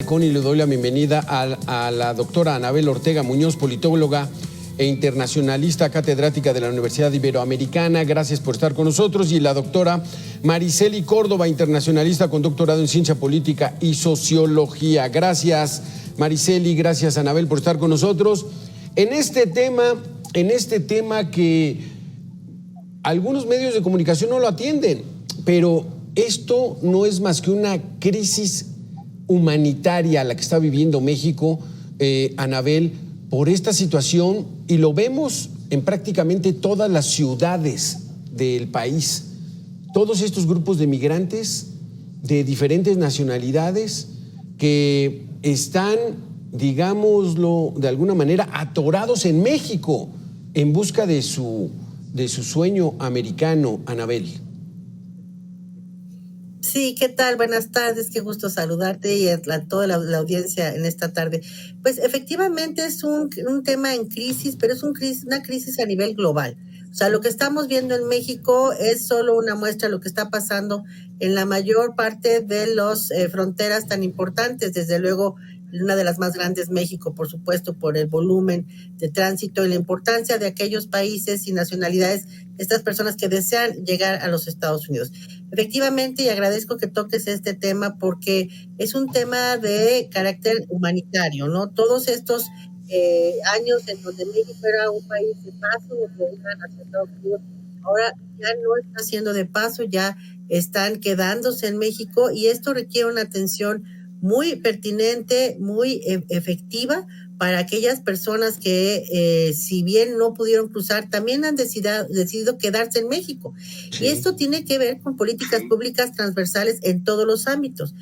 Malecón y le doy la bienvenida a la doctora Anabel Ortega Muñoz, politóloga e internacionalista, catedrática de la Universidad Iberoamericana. Gracias por estar con nosotros. Y la doctora Mariceli Córdoba, internacionalista con doctorado en Ciencia Política y Sociología. Gracias, Mariceli, gracias, Anabel, por estar con nosotros. En este tema que algunos medios de comunicación no lo atienden, pero esto no es más que una crisis humanitaria la que está viviendo México, Anabel, por esta situación, y lo vemos en prácticamente todas las ciudades del país. Todos estos grupos de migrantes de diferentes nacionalidades que están, digámoslo de alguna manera, atorados en México en busca de su sueño americano, Anabel. Sí, ¿qué tal? Buenas tardes, qué gusto saludarte y a toda la audiencia en esta tarde. Pues efectivamente es un tema en crisis, pero es una crisis a nivel global. O sea, lo que estamos viendo en México es solo una muestra de lo que está pasando en la mayor parte de las fronteras tan importantes, desde luego una de las más grandes, México, por supuesto, por el volumen de tránsito y la importancia de aquellos países y nacionalidades, estas personas que desean llegar a los Estados Unidos. Efectivamente, y agradezco que toques este tema porque es un tema de carácter humanitario, ¿no? Todos estos años en donde México era un país de paso, donde iban hacia Estados Unidos, ahora ya no está siendo de paso, ya están quedándose en México, y esto requiere una atención muy pertinente, muy efectiva para aquellas personas que si bien no pudieron cruzar, también han decidido quedarse en México. Sí. Y esto tiene que ver con políticas públicas transversales en todos los ámbitos.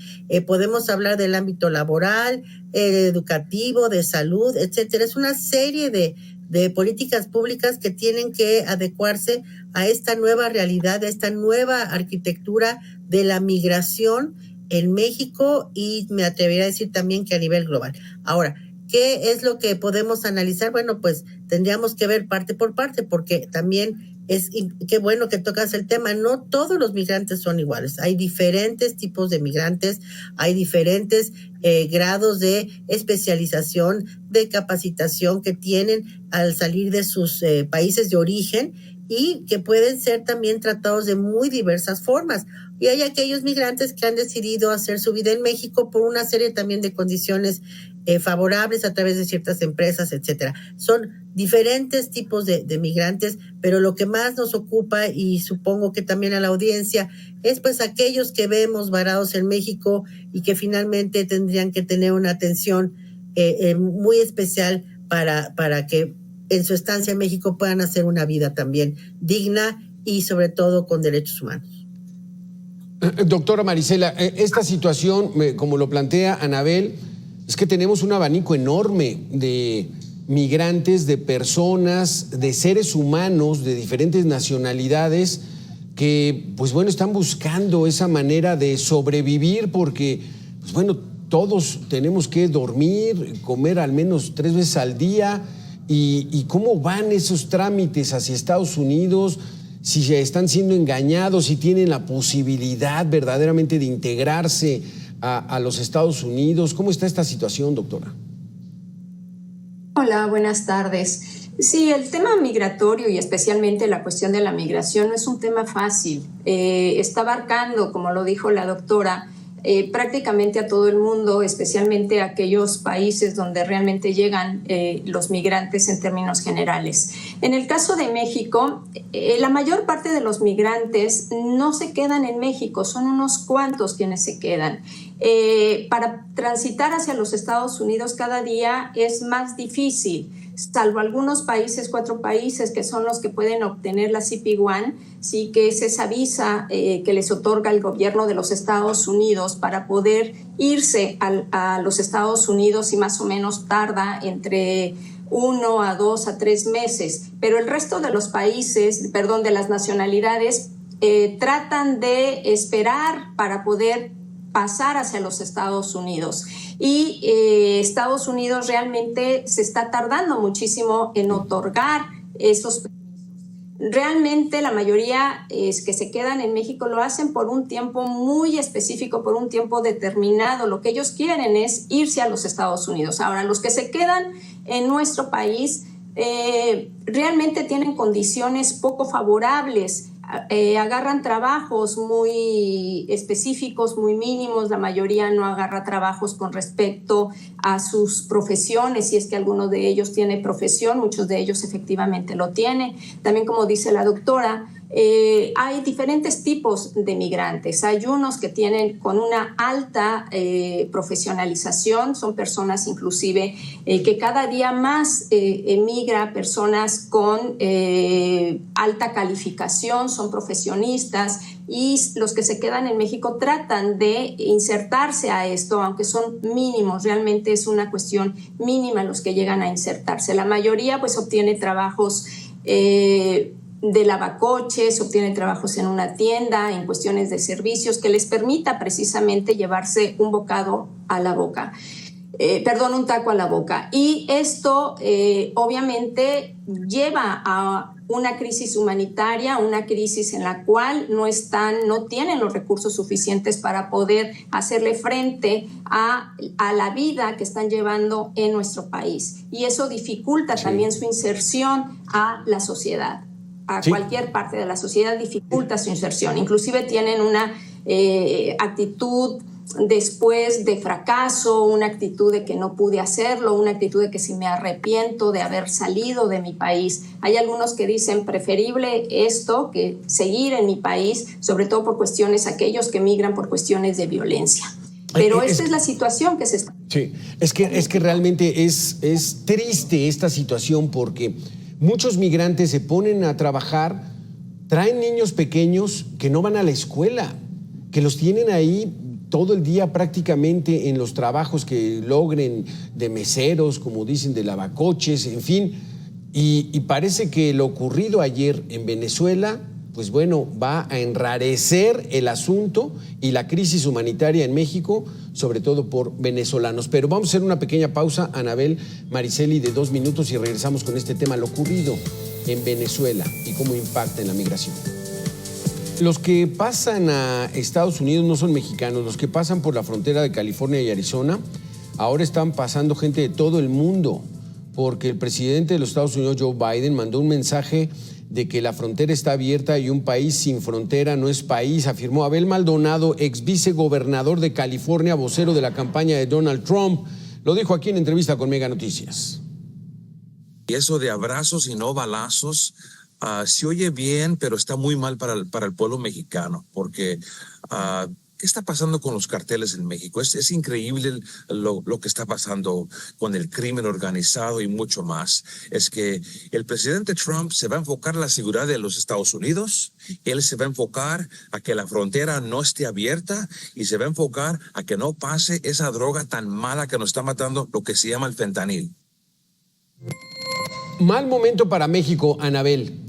Podemos hablar del ámbito laboral, educativo, de salud, etcétera. Es una serie de políticas públicas que tienen que adecuarse a esta nueva realidad, a esta nueva arquitectura de la migración en México, y me atrevería a decir también que a nivel global. Ahora, ¿qué es lo que podemos analizar? Bueno, pues tendríamos que ver parte por parte, porque también qué bueno que tocas el tema, no todos los migrantes son iguales, hay diferentes tipos de migrantes, hay diferentes grados de especialización, de capacitación que tienen al salir de sus países de origen, y que pueden ser también tratados de muy diversas formas. Y hay aquellos migrantes que han decidido hacer su vida en México por una serie también de condiciones favorables a través de ciertas empresas, etcétera. Son diferentes tipos de migrantes, pero lo que más nos ocupa, y supongo que también a la audiencia, es pues aquellos que vemos varados en México y que finalmente tendrían que tener una atención muy especial para que en su estancia en México puedan hacer una vida también digna y sobre todo con derechos humanos. Doctora Marisela, esta situación, como lo plantea Anabel, es que tenemos un abanico enorme de migrantes, de personas, de seres humanos de diferentes nacionalidades que, pues bueno, están buscando esa manera de sobrevivir porque, pues bueno, todos tenemos que dormir, comer al menos 3 veces al día. ¿Y cómo van esos trámites hacia Estados Unidos? Si están siendo engañados, si tienen la posibilidad verdaderamente de integrarse a los Estados Unidos. ¿Cómo está esta situación, doctora? Hola, buenas tardes. Sí, el tema migratorio y especialmente la cuestión de la migración no es un tema fácil. Está abarcando, como lo dijo la doctora, prácticamente a todo el mundo, especialmente a aquellos países donde realmente llegan los migrantes en términos generales. En el caso de México, la mayor parte de los migrantes no se quedan en México, son unos cuantos quienes se quedan. Para transitar hacia los Estados Unidos cada día es más difícil, salvo algunos países, 4 países que son los que pueden obtener la CP1, sí, que es esa visa que les otorga el gobierno de los Estados Unidos para poder irse a los Estados Unidos, y más o menos tarda entre 1 a 2 a 3 meses. Pero el resto de los países, de las nacionalidades, tratan de esperar para poder pasar hacia los Estados Unidos. Y Estados Unidos realmente se está tardando muchísimo en otorgar esos permisos. realmente la mayoría que se quedan en México lo hacen por un tiempo muy específico, por un tiempo determinado. Lo que ellos quieren es irse a los Estados Unidos. Ahora, los que se quedan en nuestro país realmente tienen condiciones poco favorables. Agarran trabajos muy específicos, muy mínimos. La mayoría no agarra trabajos con respecto a sus profesiones, si es que alguno de ellos tiene profesión, muchos de ellos efectivamente lo tienen. También, como dice la doctora, hay diferentes tipos de migrantes. Hay unos que tienen con una alta profesionalización, son personas inclusive que cada día más emigra, personas con alta calificación, son profesionistas, y los que se quedan en México tratan de insertarse a esto, aunque son mínimos, realmente es una cuestión mínima los que llegan a insertarse. La mayoría pues obtiene trabajos de lavacoches, obtienen trabajos en una tienda, en cuestiones de servicios que les permita precisamente llevarse un bocado a la boca. Un taco a la boca. Y esto obviamente lleva a una crisis humanitaria, una crisis en la cual no tienen los recursos suficientes para poder hacerle frente a la vida que están llevando en nuestro país. Y eso dificulta también su inserción a la sociedad. Cualquier parte de la sociedad dificulta su inserción. Inclusive tienen una actitud después de fracaso, una actitud de que no pude hacerlo, una actitud de que si me arrepiento de haber salido de mi país. Hay algunos que dicen preferible esto que seguir en mi país, sobre todo por cuestiones, aquellos que migran por cuestiones de violencia. Pero esta es la situación que se está... Sí, es que realmente es triste esta situación, porque muchos migrantes se ponen a trabajar, traen niños pequeños que no van a la escuela, que los tienen ahí todo el día prácticamente en los trabajos que logren, de meseros, como dicen, de lavacoches, en fin. Y parece que lo ocurrido ayer en Venezuela, pues bueno, va a enrarecer el asunto y la crisis humanitaria en México, sobre todo por venezolanos. Pero vamos a hacer una pequeña pausa, Anabel Mariceli, de 2 minutos, y regresamos con este tema, lo ocurrido en Venezuela y cómo impacta en la migración. Los que pasan a Estados Unidos no son mexicanos. Los que pasan por la frontera de California y Arizona ahora están pasando gente de todo el mundo, porque el presidente de los Estados Unidos, Joe Biden, mandó un mensaje de que la frontera está abierta y un país sin frontera no es país, afirmó Abel Maldonado, ex vicegobernador de California, vocero de la campaña de Donald Trump. Lo dijo aquí en entrevista con Mega Noticias. Y eso de abrazos y no balazos, se oye bien, pero está muy mal para el pueblo mexicano, porque ¿qué está pasando con los carteles en México? Es increíble lo que está pasando con el crimen organizado y mucho más. Es que el presidente Trump se va a enfocar en la seguridad de los Estados Unidos, él se va a enfocar a que la frontera no esté abierta y se va a enfocar a que no pase esa droga tan mala que nos está matando, lo que se llama el fentanil. Mal momento para México, Anabel.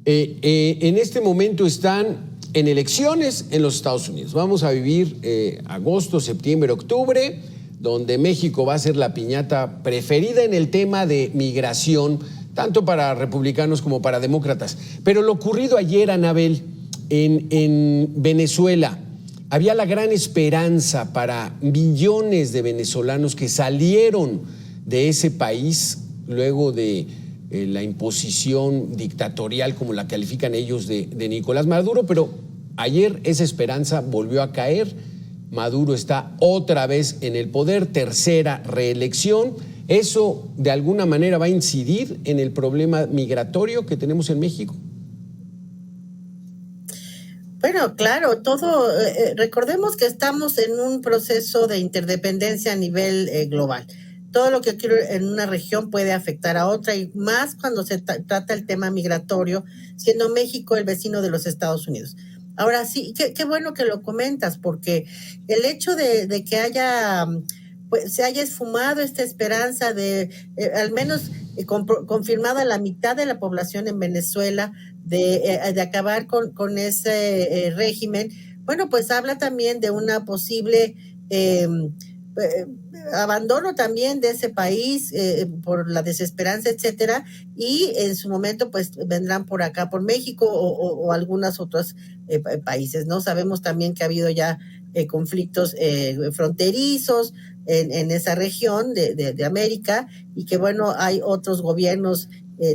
En este momento están en elecciones en los Estados Unidos. Vamos a vivir agosto, septiembre, octubre, donde México va a ser la piñata preferida en el tema de migración, tanto para republicanos como para demócratas. Pero lo ocurrido ayer, Anabel, en Venezuela, había la gran esperanza para millones de venezolanos que salieron de ese país luego de la imposición dictatorial, como la califican ellos, de Nicolás Maduro, pero ayer esa esperanza volvió a caer. Maduro está otra vez en el poder, tercera reelección. ¿Eso de alguna manera va a incidir en el problema migratorio que tenemos en México? Bueno, claro, recordemos que estamos en un proceso de interdependencia a nivel global. Todo lo que ocurre en una región puede afectar a otra, y más cuando se trata el tema migratorio, siendo México el vecino de los Estados Unidos. Ahora sí, qué bueno que lo comentas, porque el hecho de que se haya esfumado esta esperanza de al menos confirmada la mitad de la población en Venezuela de acabar con ese régimen, bueno, pues habla también de una posible abandono también de ese país por la desesperanza, etcétera, y en su momento pues vendrán por acá, por México o algunos otros países, ¿no? Sabemos también que ha habido ya conflictos fronterizos en esa región de América, y que bueno, hay otros gobiernos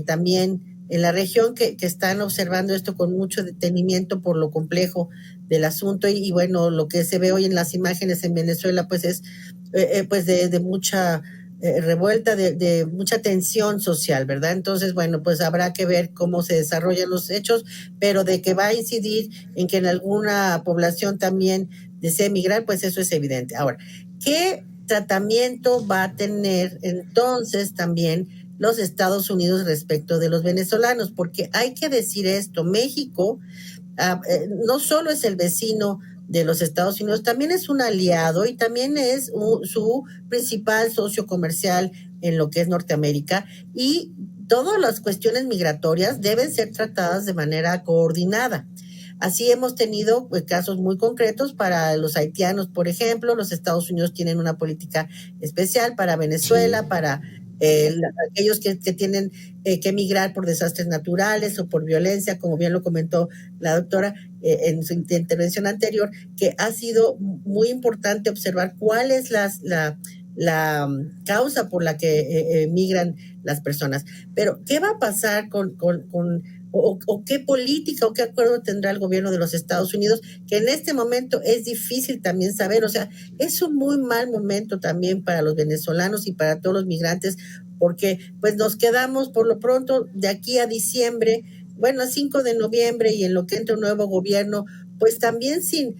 también en la región que están observando esto con mucho detenimiento por lo complejo del asunto, y bueno, lo que se ve hoy en las imágenes en Venezuela pues es pues de mucha revuelta, de mucha tensión social, ¿verdad? Entonces, bueno, pues habrá que ver cómo se desarrollan los hechos, pero de que va a incidir en que en alguna población también desee emigrar, pues eso es evidente. Ahora, ¿qué tratamiento va a tener entonces también los Estados Unidos respecto de los venezolanos? Porque hay que decir esto, México no solo es el vecino de los Estados Unidos, también es un aliado y también es su principal socio comercial en lo que es Norteamérica, y todas las cuestiones migratorias deben ser tratadas de manera coordinada. Así hemos tenido casos muy concretos para los haitianos, por ejemplo. Los Estados Unidos tienen una política especial para Venezuela, para aquellos que tienen que emigrar por desastres naturales o por violencia, como bien lo comentó la doctora en su intervención anterior, que ha sido muy importante observar cuál es la causa por la que emigran las personas. Pero, ¿qué va a pasar o qué política o qué acuerdo tendrá el gobierno de los Estados Unidos, que en este momento es difícil también saber? O sea, es un muy mal momento también para los venezolanos y para todos los migrantes, porque pues nos quedamos por lo pronto de aquí a diciembre, bueno, a 5 de noviembre, y en lo que entra un nuevo gobierno, pues también sin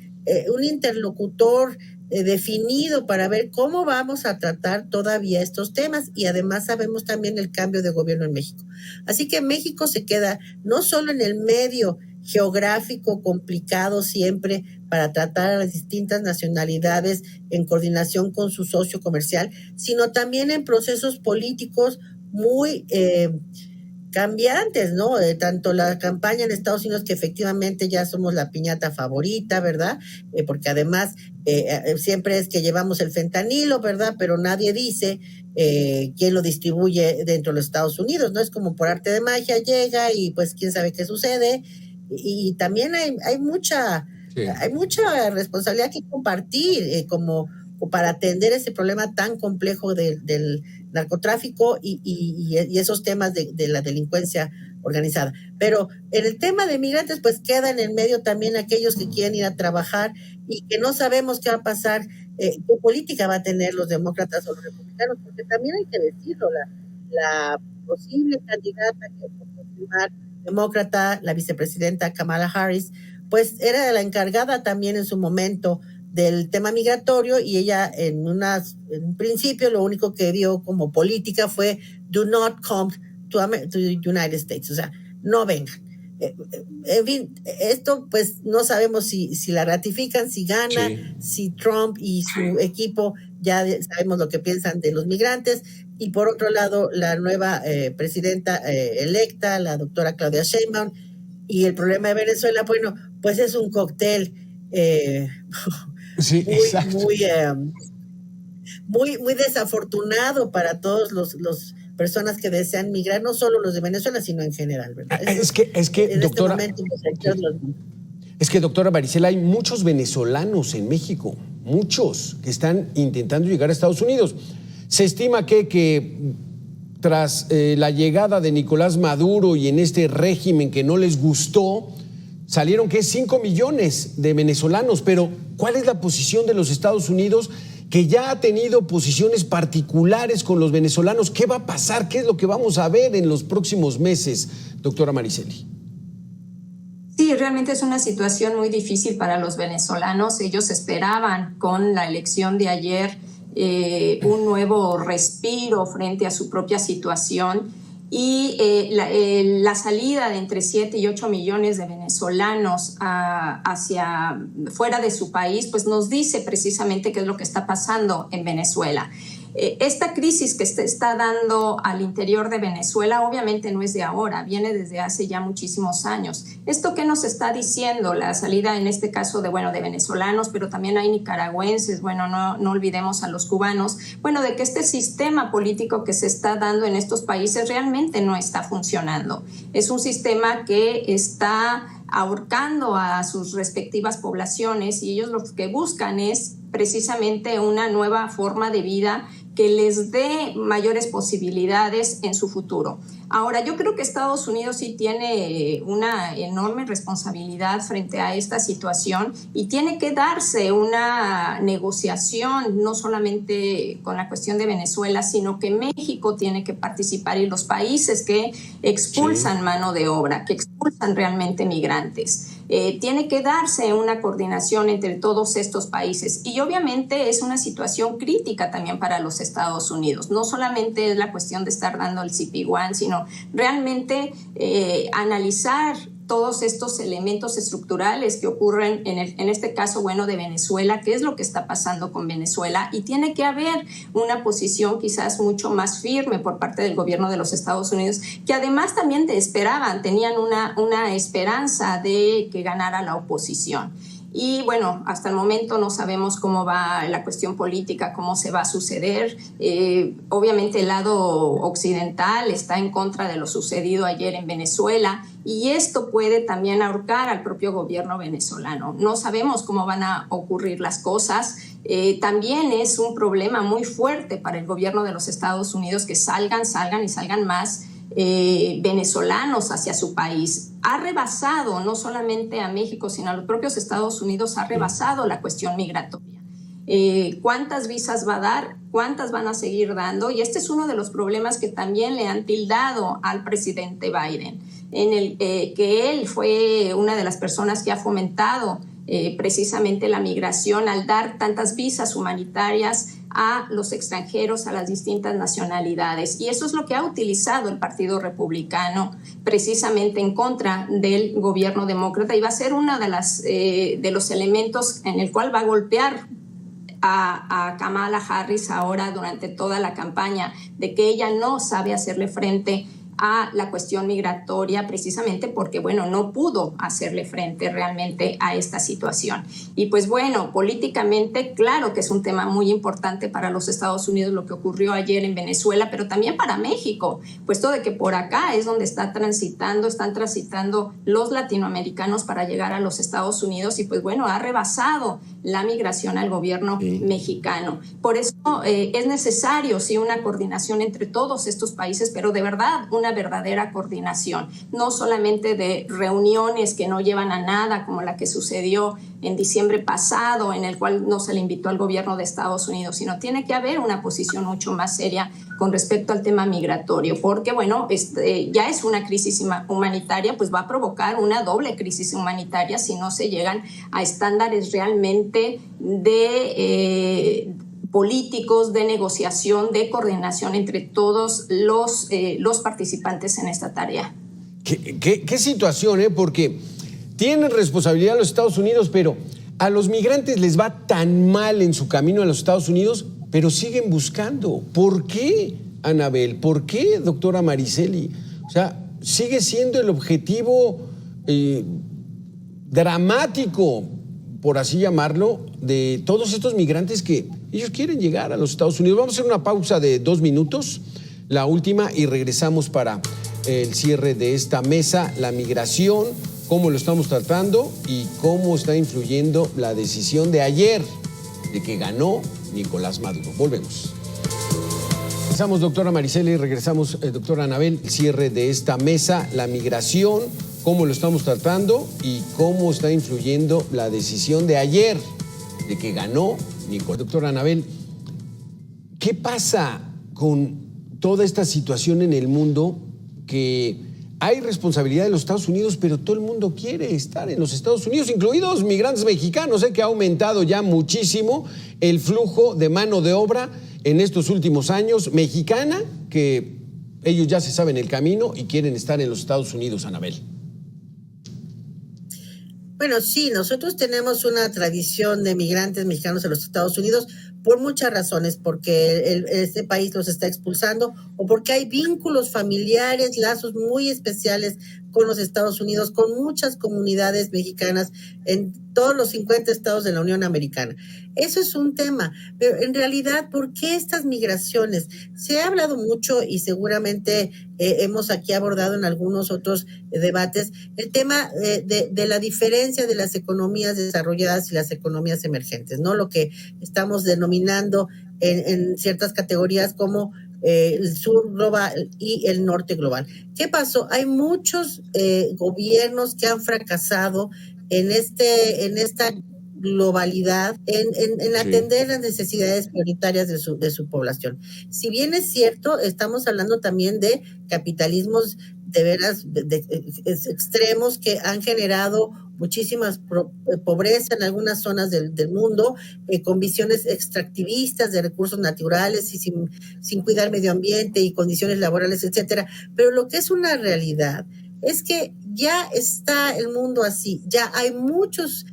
un interlocutor definido para ver cómo vamos a tratar todavía estos temas, y además sabemos también el cambio de gobierno en México. Así que México se queda no solo en el medio geográfico complicado siempre para tratar a las distintas nacionalidades en coordinación con su socio comercial, sino también en procesos políticos muy cambiantes, ¿no? Tanto la campaña en Estados Unidos, que efectivamente ya somos la piñata favorita, ¿verdad? Porque además siempre es que llevamos el fentanilo, ¿verdad? Pero nadie dice quién lo distribuye dentro de los Estados Unidos, ¿no? Es como por arte de magia, llega y pues quién sabe qué sucede. Y también hay mucha responsabilidad que compartir como para atender ese problema tan complejo del narcotráfico y esos temas de la delincuencia organizada. Pero en el tema de migrantes, pues queda en el medio también aquellos que quieren ir a trabajar y que no sabemos qué va a pasar, qué política va a tener los demócratas o los republicanos, porque también hay que decirlo, la posible candidata que por confirmar demócrata, la vicepresidenta Kamala Harris, pues era la encargada también en su momento del tema migratorio, y ella en un principio lo único que vio como política fue do not come to the United States, o sea, no vengan. En fin, esto pues no sabemos si la ratifican, si gana, si Trump y su equipo ya sabemos lo que piensan de los migrantes. Y por otro lado, la nueva presidenta electa, la doctora Claudia Sheinbaum, y el problema de Venezuela, bueno, pues es un cóctel muy desafortunado para todos los personas que desean migrar, no solo los de Venezuela, sino en general, ¿verdad? Es que doctora, doctora Maricela, hay muchos venezolanos en México, muchos que están intentando llegar a Estados Unidos. Se estima que tras la llegada de Nicolás Maduro y en este régimen que no les gustó, salieron 5 millones de venezolanos. Pero ¿cuál es la posición de los Estados Unidos, que ya ha tenido posiciones particulares con los venezolanos? ¿Qué va a pasar? ¿Qué es lo que vamos a ver en los próximos meses, doctora Mariceli? Sí, realmente es una situación muy difícil para los venezolanos. Ellos esperaban con la elección de ayer un nuevo respiro frente a su propia situación, y la salida de entre 7 y 8 millones de venezolanos hacia fuera de su país, pues nos dice precisamente qué es lo que está pasando en Venezuela. Esta crisis que se está dando al interior de Venezuela obviamente no es de ahora, viene desde hace ya muchísimos años. ¿Esto qué nos está diciendo? La salida en este caso de venezolanos, pero también hay nicaragüenses, no olvidemos a los cubanos, de que este sistema político que se está dando en estos países realmente no está funcionando. Es un sistema que está ahorcando a sus respectivas poblaciones y ellos lo que buscan es precisamente una nueva forma de vida que les dé mayores posibilidades en su futuro. Ahora, yo creo que Estados Unidos sí tiene una enorme responsabilidad frente a esta situación y tiene que darse una negociación, no solamente con la cuestión de Venezuela, sino que México tiene que participar y los países que expulsan mano de obra, que expulsan realmente migrantes. Tiene que darse una coordinación entre todos estos países y obviamente es una situación crítica también para los Estados Unidos. No solamente es la cuestión de estar dando el CP1, sino realmente analizar todos estos elementos estructurales que ocurren en este caso, de Venezuela, qué es lo que está pasando con Venezuela, y tiene que haber una posición quizás mucho más firme por parte del gobierno de los Estados Unidos, que además también tenían una esperanza de que ganara la oposición. Y hasta el momento no sabemos cómo va la cuestión política, cómo se va a suceder. Obviamente el lado occidental está en contra de lo sucedido ayer en Venezuela y esto puede también ahorcar al propio gobierno venezolano. No sabemos cómo van a ocurrir las cosas. También es un problema muy fuerte para el gobierno de los Estados Unidos que salgan más venezolanos hacia su país. Ha rebasado no solamente a México, sino a los propios Estados Unidos, ha rebasado la cuestión migratoria. ¿Cuántas visas va a dar? ¿Cuántas van a seguir dando? Y este es uno de los problemas que también le han tildado al presidente Biden, que él fue una de las personas que ha fomentado precisamente la migración al dar tantas visas humanitarias a los extranjeros, a las distintas nacionalidades. Y eso es lo que ha utilizado el Partido Republicano precisamente en contra del gobierno demócrata y va a ser uno de los elementos en el cual va a golpear a Kamala Harris ahora durante toda la campaña, de que ella no sabe hacerle frente a la cuestión migratoria precisamente porque, no pudo hacerle frente realmente a esta situación. Y políticamente, claro que es un tema muy importante para los Estados Unidos lo que ocurrió ayer en Venezuela, pero también para México, puesto de que por acá es donde están transitando los latinoamericanos para llegar a los Estados Unidos y ha rebasado la migración al gobierno mexicano. Por eso es necesario, sí, una coordinación entre todos estos países, pero de verdad una verdadera coordinación, no solamente de reuniones que no llevan a nada, como la que sucedió en diciembre pasado, en el cual no se le invitó al gobierno de Estados Unidos, sino tiene que haber una posición mucho más seria con respecto al tema migratorio, porque ya es una crisis humanitaria, pues va a provocar una doble crisis humanitaria si no se llegan a estándares realmente de políticos, de negociación, de coordinación entre todos los participantes en esta tarea. ¿Qué situación, porque tienen responsabilidad los Estados Unidos, pero a los migrantes les va tan mal en su camino a los Estados Unidos, pero siguen buscando? ¿Por qué, Anabel? ¿Por qué, doctora Mariceli? O sea, sigue siendo el objetivo dramático, por así llamarlo, de todos estos migrantes que ellos quieren llegar a los Estados Unidos. Vamos a hacer una pausa de 2 minutos, la última, y regresamos para el cierre de esta mesa, la migración, cómo lo estamos tratando y cómo está influyendo la decisión de ayer de que ganó Nicolás Maduro. Volvemos. Regresamos, doctora Mariceli, regresamos, doctora Anabel, el cierre de esta mesa, la migración, cómo lo estamos tratando y cómo está influyendo la decisión de ayer de que ganó Nicolás. Doctora Anabel, ¿qué pasa con toda esta situación en el mundo? Que hay responsabilidad de los Estados Unidos, pero todo el mundo quiere estar en los Estados Unidos, incluidos migrantes mexicanos, que ha aumentado ya muchísimo el flujo de mano de obra en estos últimos años mexicana, que ellos ya se saben el camino y quieren estar en los Estados Unidos, Anabel. Bueno, sí, nosotros tenemos una tradición de migrantes mexicanos en los Estados Unidos por muchas razones, porque este país los está expulsando o porque hay vínculos familiares, lazos muy especiales con los Estados Unidos, con muchas comunidades mexicanas en todos los 50 estados de la Unión Americana. Eso es un tema, pero en realidad, ¿por qué estas migraciones? Se ha hablado mucho y seguramente hemos aquí abordado en algunos otros debates el tema de la diferencia de las economías desarrolladas y las economías emergentes, ¿no? Lo que estamos denominando en ciertas categorías como el sur global y el norte global. ¿Qué pasó? Hay muchos gobiernos que han fracasado en esta globalidad, en atender las necesidades prioritarias de su población. Si bien es cierto, estamos hablando también de capitalismos de veras extremos que han generado muchísima pobreza en algunas zonas del mundo, con visiones extractivistas de recursos naturales y sin cuidar medio ambiente y condiciones laborales, etcétera. Pero lo que es una realidad es que ya está el mundo así, ya hay muchos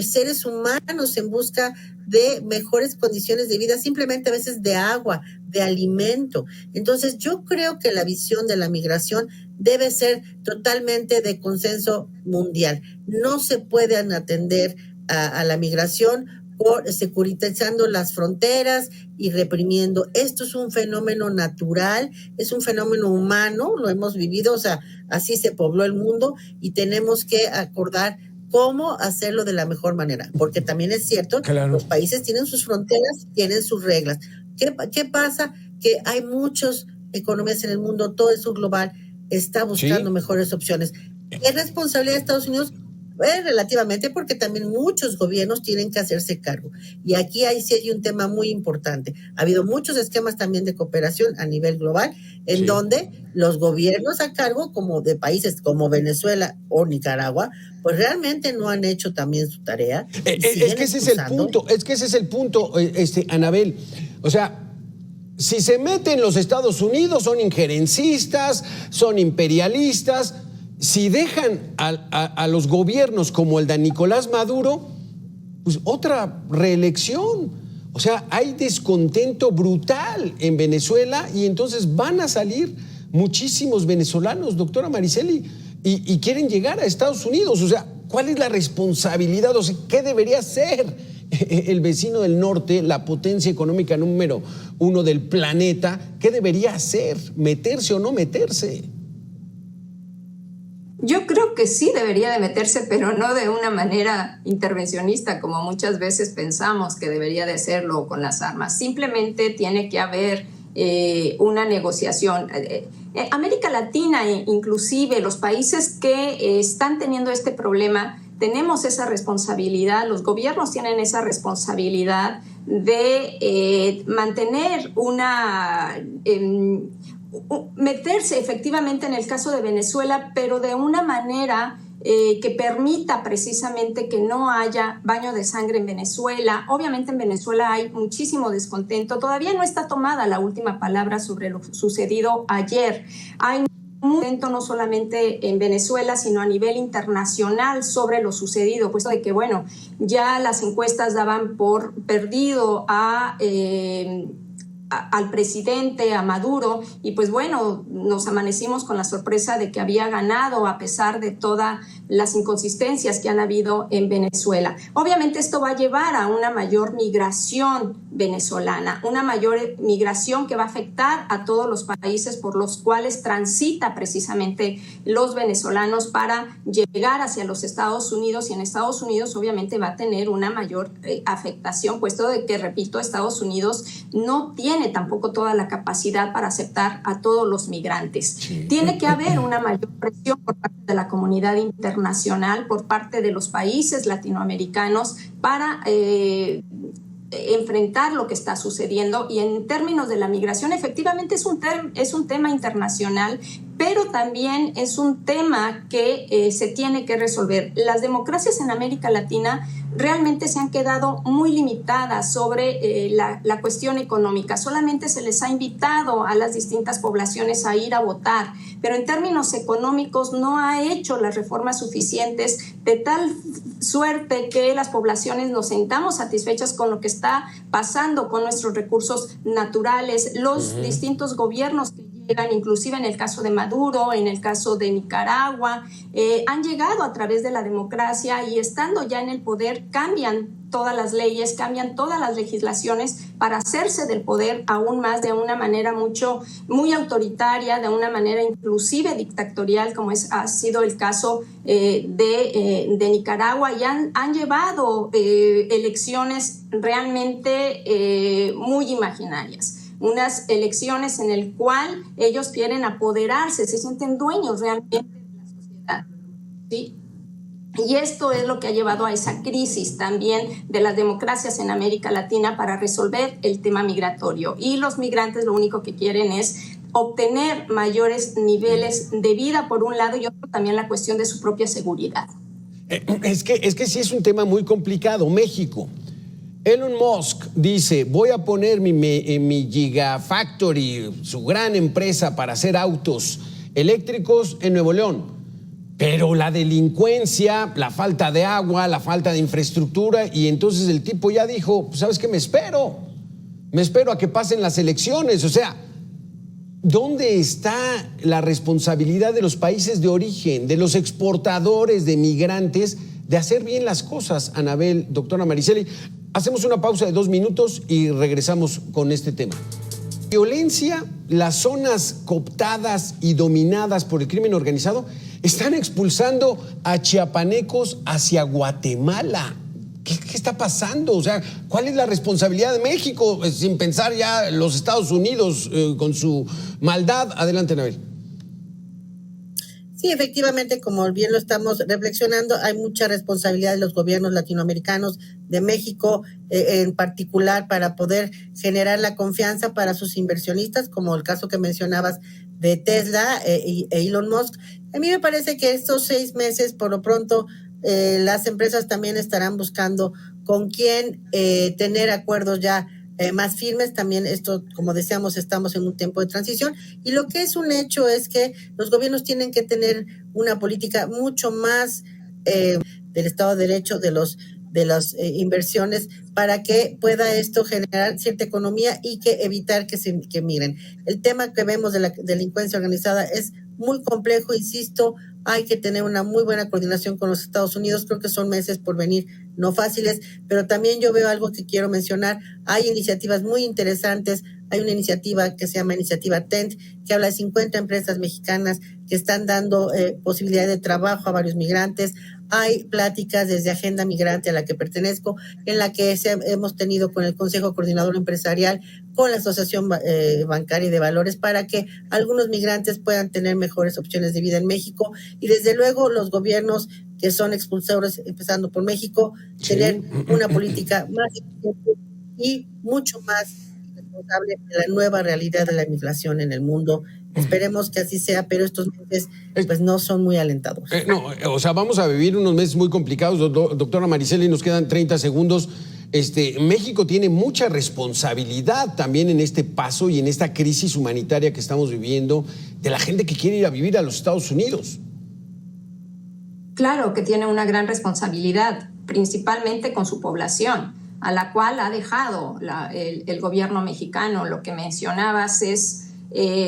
seres humanos en busca de mejores condiciones de vida, simplemente a veces de agua, de alimento. Entonces yo creo que la visión de la migración debe ser totalmente de consenso mundial. No se pueden atender a la migración por securitizando las fronteras y reprimiendo. Esto es un fenómeno natural, es un fenómeno humano, lo hemos vivido, o sea, así se pobló el mundo y tenemos que acordar cómo hacerlo de la mejor manera, porque también es cierto, claro, los países tienen sus fronteras, tienen sus reglas. ¿Qué pasa? Que hay muchas economías en el mundo, todo el sur global está buscando mejores opciones. ¿Es responsabilidad de Estados Unidos? Relativamente, porque también muchos gobiernos tienen que hacerse cargo. Y aquí sí hay un tema muy importante. Ha habido muchos esquemas también de cooperación a nivel global, en donde los gobiernos a cargo, como de países como Venezuela o Nicaragua, pues realmente no han hecho también su tarea. Es que ese es el punto, Anabel. O sea, si se meten los Estados Unidos, son injerencistas, son imperialistas. Si dejan a los gobiernos como el de Nicolás Maduro, pues otra reelección. O sea, hay descontento brutal en Venezuela y entonces van a salir muchísimos venezolanos, doctora Mariceli, y quieren llegar a Estados Unidos. O sea, ¿cuál es la responsabilidad? O sea, ¿qué debería hacer el vecino del norte, la potencia económica número 1 del planeta? ¿Qué debería hacer? ¿Meterse o no meterse? Yo creo que sí debería de meterse, pero no de una manera intervencionista, como muchas veces pensamos que debería de hacerlo con las armas. Simplemente tiene que haber una negociación. América Latina, inclusive los países que están teniendo este problema, tenemos esa responsabilidad, los gobiernos tienen esa responsabilidad de mantener meterse efectivamente en el caso de Venezuela, pero de una manera que permita precisamente que no haya baño de sangre en Venezuela. Obviamente en Venezuela hay muchísimo descontento. Todavía no está tomada la última palabra sobre lo sucedido ayer. Hay un descontento no solamente en Venezuela, sino a nivel internacional sobre lo sucedido, puesto de que, bueno, ya las encuestas daban por perdido al presidente, a Maduro, y pues bueno, nos amanecimos con la sorpresa de que había ganado a pesar de todas las inconsistencias que han habido en Venezuela. Obviamente esto va a llevar a una mayor migración venezolana, una mayor migración que va a afectar a todos los países por los cuales transita precisamente los venezolanos para llegar hacia los Estados Unidos, y en Estados Unidos obviamente va a tener una mayor afectación, puesto de que, repito, Estados Unidos no tiene tampoco toda la capacidad para aceptar a todos los migrantes. Sí. Tiene que haber una mayor presión por parte de la comunidad internacional, por parte de los países latinoamericanos para enfrentar lo que está sucediendo. Y en términos de la migración, efectivamente es un tema internacional, pero también es un tema que se tiene que resolver. Las democracias en América Latina realmente se han quedado muy limitadas sobre la cuestión económica. Solamente se les ha invitado a las distintas poblaciones a ir a votar, pero en términos económicos no ha hecho las reformas suficientes, de tal suerte que las poblaciones nos sintamos satisfechas con lo que está pasando con nuestros recursos naturales. Los distintos gobiernos que llegan, inclusive en el caso de Maduro, en el caso de Nicaragua, han llegado a través de la democracia y estando ya en el poder cambian todas las leyes, cambian todas las legislaciones para hacerse del poder aún más de una manera muy autoritaria, de una manera inclusive dictatorial, como ha sido el caso de Nicaragua, y han llevado elecciones realmente muy imaginarias. Unas elecciones en el cual ellos quieren apoderarse, se sienten dueños realmente de la sociedad, ¿sí? Y esto es lo que ha llevado a esa crisis también de las democracias en América Latina para resolver el tema migratorio. Y los migrantes lo único que quieren es obtener mayores niveles de vida, por un lado, y otro también la cuestión de su propia seguridad. Es que sí es un tema muy complicado. México. Elon Musk dice, voy a poner mi Gigafactory, su gran empresa para hacer autos eléctricos en Nuevo León. Pero la delincuencia, la falta de agua, la falta de infraestructura, y entonces el tipo ya dijo, pues, ¿sabes qué? Me espero a que pasen las elecciones. O sea, ¿dónde está la responsabilidad de los países de origen, de los exportadores de migrantes, de hacer bien las cosas? Anabel, doctora Mariselli, hacemos una pausa de 2 minutos y regresamos con este tema. Violencia, las zonas cooptadas y dominadas por el crimen organizado están expulsando a chiapanecos hacia Guatemala. ¿Qué está pasando? O sea, ¿cuál es la responsabilidad de México? Sin pensar ya los Estados Unidos con su maldad. Adelante, Anabel. Sí, efectivamente, como bien lo estamos reflexionando, hay mucha responsabilidad de los gobiernos latinoamericanos, de México en particular, para poder generar la confianza para sus inversionistas, como el caso que mencionabas de Tesla e Elon Musk. A mí me parece que estos 6 meses, por lo pronto, las empresas también estarán buscando con quién tener acuerdos ya más firmes. También esto, como decíamos, estamos en un tiempo de transición, y lo que es un hecho es que los gobiernos tienen que tener una política mucho más del Estado de Derecho, de las inversiones, para que pueda esto generar cierta economía y que evitar que migren. El tema que vemos de la delincuencia organizada es muy complejo, insisto, hay que tener una muy buena coordinación con los Estados Unidos. Creo que son meses por venir no fáciles, pero también yo veo algo que quiero mencionar. Hay iniciativas muy interesantes. Hay una iniciativa que se llama Iniciativa TENT, que habla de 50 empresas mexicanas que están dando posibilidad de trabajo a varios migrantes. Hay pláticas desde Agenda Migrante, a la que pertenezco, en la que hemos tenido con el Consejo Coordinador Empresarial, con la Asociación Bancaria y de Valores, para que algunos migrantes puedan tener mejores opciones de vida en México. Y desde luego los gobiernos que son expulsores, empezando por México, tener una política más eficiente y mucho más responsable de la nueva realidad de la migración en el mundo. Esperemos que así sea, pero estos meses pues no son muy alentadores. O sea, vamos a vivir unos meses muy complicados. Doctora Mariselli, nos quedan 30 segundos. México tiene mucha responsabilidad también en este paso y en esta crisis humanitaria que estamos viviendo, de la gente que quiere ir a vivir a los Estados Unidos. Claro que tiene una gran responsabilidad, principalmente con su población, a la cual ha dejado el gobierno mexicano. Lo que mencionabas es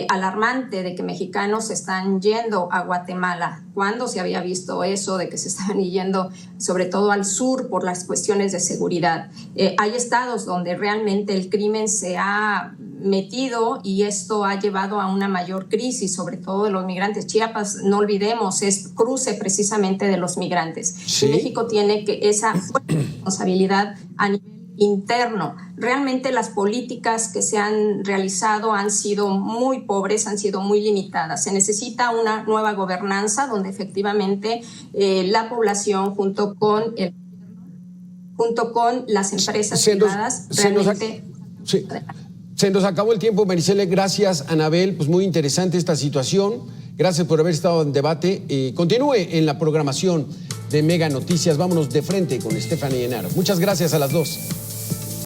alarmante, de que mexicanos están yendo a Guatemala. ¿Cuándo se había visto eso de que se estaban yendo sobre todo al sur por las cuestiones de seguridad? Hay estados donde realmente el crimen se ha metido y esto ha llevado a una mayor crisis, sobre todo de los migrantes. Chiapas, no olvidemos, es cruce precisamente de los migrantes. ¿Sí? Y México tiene que esa responsabilidad a nivel interno. Realmente las políticas que se han realizado han sido muy pobres, han sido muy limitadas. Se necesita una nueva gobernanza donde efectivamente la población junto con las empresas privadas realmente... Se nos acabó el tiempo, Mariselli. Gracias, Anabel. Pues muy interesante esta situación. Gracias por haber estado en debate. Continúe en la programación de Mega Noticias. Vámonos de frente con Stephanie Enaro. Muchas gracias a las dos.